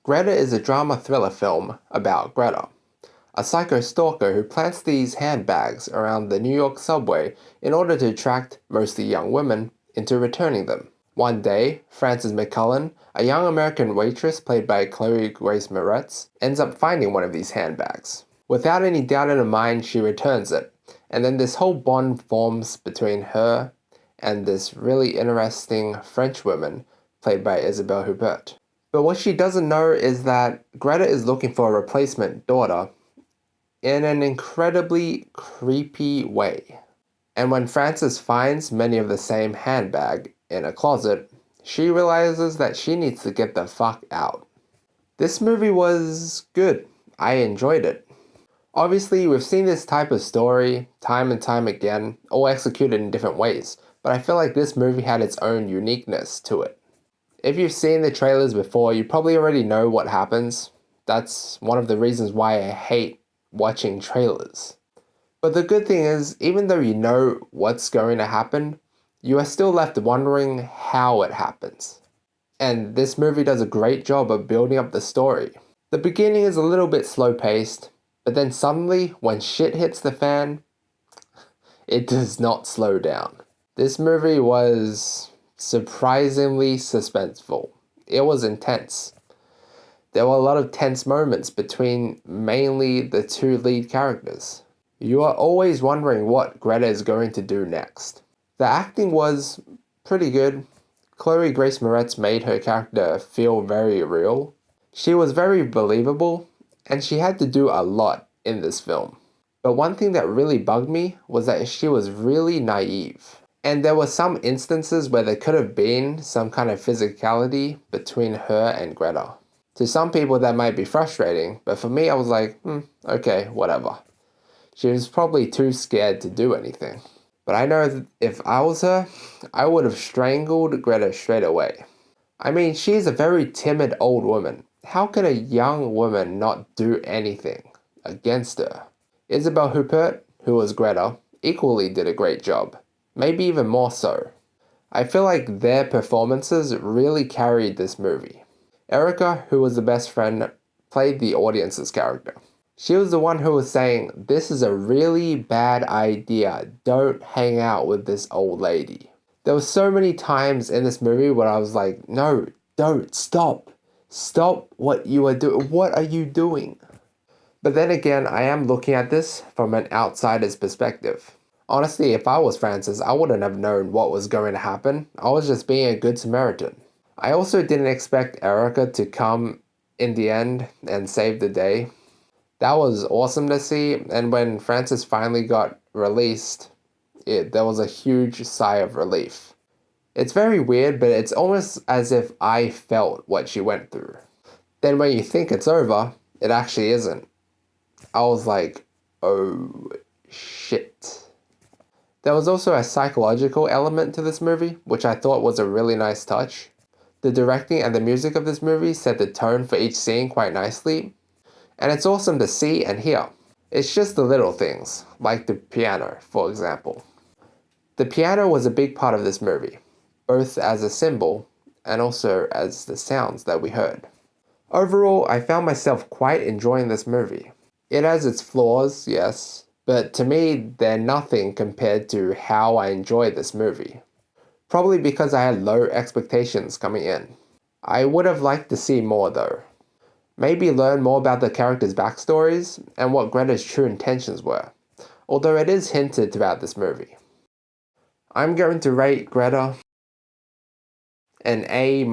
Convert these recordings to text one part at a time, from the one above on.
Greta is a drama thriller film about Greta, a psycho stalker who plants these handbags around the New York subway in order to attract mostly young women into returning them. One day, Frances McCullum, a young American waitress played by Chloe Grace Moretz, ends up finding one of these handbags. Without any doubt in her mind, she returns it, and then this whole bond forms between her and this really interesting French woman played by Isabelle Huppert. But what she doesn't know is that Greta is looking for a replacement daughter in an incredibly creepy way. And when Frances finds many of the same handbag in a closet, she realizes that she needs to get the fuck out. This movie was good. I enjoyed it. Obviously, we've seen this type of story time and time again, all executed in different ways, but I feel like this movie had its own uniqueness to it. If you've seen the trailers before, you probably already know what happens. That's one of the reasons why I hate watching trailers. But the good thing is, even though you know what's going to happen, you are still left wondering how it happens. And this movie does a great job of building up the story. The beginning is a little bit slow-paced, but then suddenly, when shit hits the fan, it does not slow down. This movie was surprisingly suspenseful. It was intense. There were a lot of tense moments between mainly the two lead characters. You are always wondering what Greta is going to do next. The acting was pretty good. Chloe Grace Moretz made her character feel very real. She was very believable, and she had to do a lot in this film. But one thing that really bugged me was that she was really naive. And there were some instances where there could have been some kind of physicality between her and Greta. To some people that might be frustrating, but for me I was like, okay, whatever. She was probably too scared to do anything. But I know that if I was her, I would have strangled Greta straight away. I mean, she's a very timid old woman. How can a young woman not do anything against her? Isabelle Huppert, who was Greta, equally did a great job. Maybe even more so. I feel like their performances really carried this movie. Erica, who was the best friend, played the audience's character. She was the one who was saying, "This is a really bad idea. Don't hang out with this old lady." There were so many times in this movie where I was like, no, don't, stop. Stop what you are doing. What are you doing? But then again, I am looking at this from an outsider's perspective. Honestly, if I was Frances, I wouldn't have known what was going to happen. I was just being a good Samaritan. I also didn't expect Erica to come in the end and save the day. That was awesome to see, and when Frances finally got released, there was a huge sigh of relief. It's very weird, but it's almost as if I felt what she went through. Then when you think it's over, it actually isn't. I was like, oh shit. There was also a psychological element to this movie, which I thought was a really nice touch. The directing and the music of this movie set the tone for each scene quite nicely, and it's awesome to see and hear. It's just the little things, like the piano, for example. The piano was a big part of this movie, both as a symbol and also as the sounds that we heard. Overall, I found myself quite enjoying this movie. It has its flaws, yes, but to me, they're nothing compared to how I enjoyed this movie. Probably because I had low expectations coming in. I would have liked to see more though. Maybe learn more about the characters' backstories and what Greta's true intentions were, although it is hinted throughout this movie. I'm going to rate Greta an A-.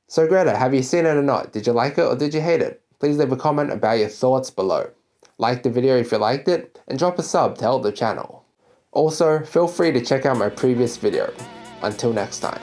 So Greta, have you seen it or not? Did you like it or did you hate it? Please leave a comment about your thoughts below. Like the video if you liked it, and drop a sub to help the channel. Also, feel free to check out my previous video. Until next time.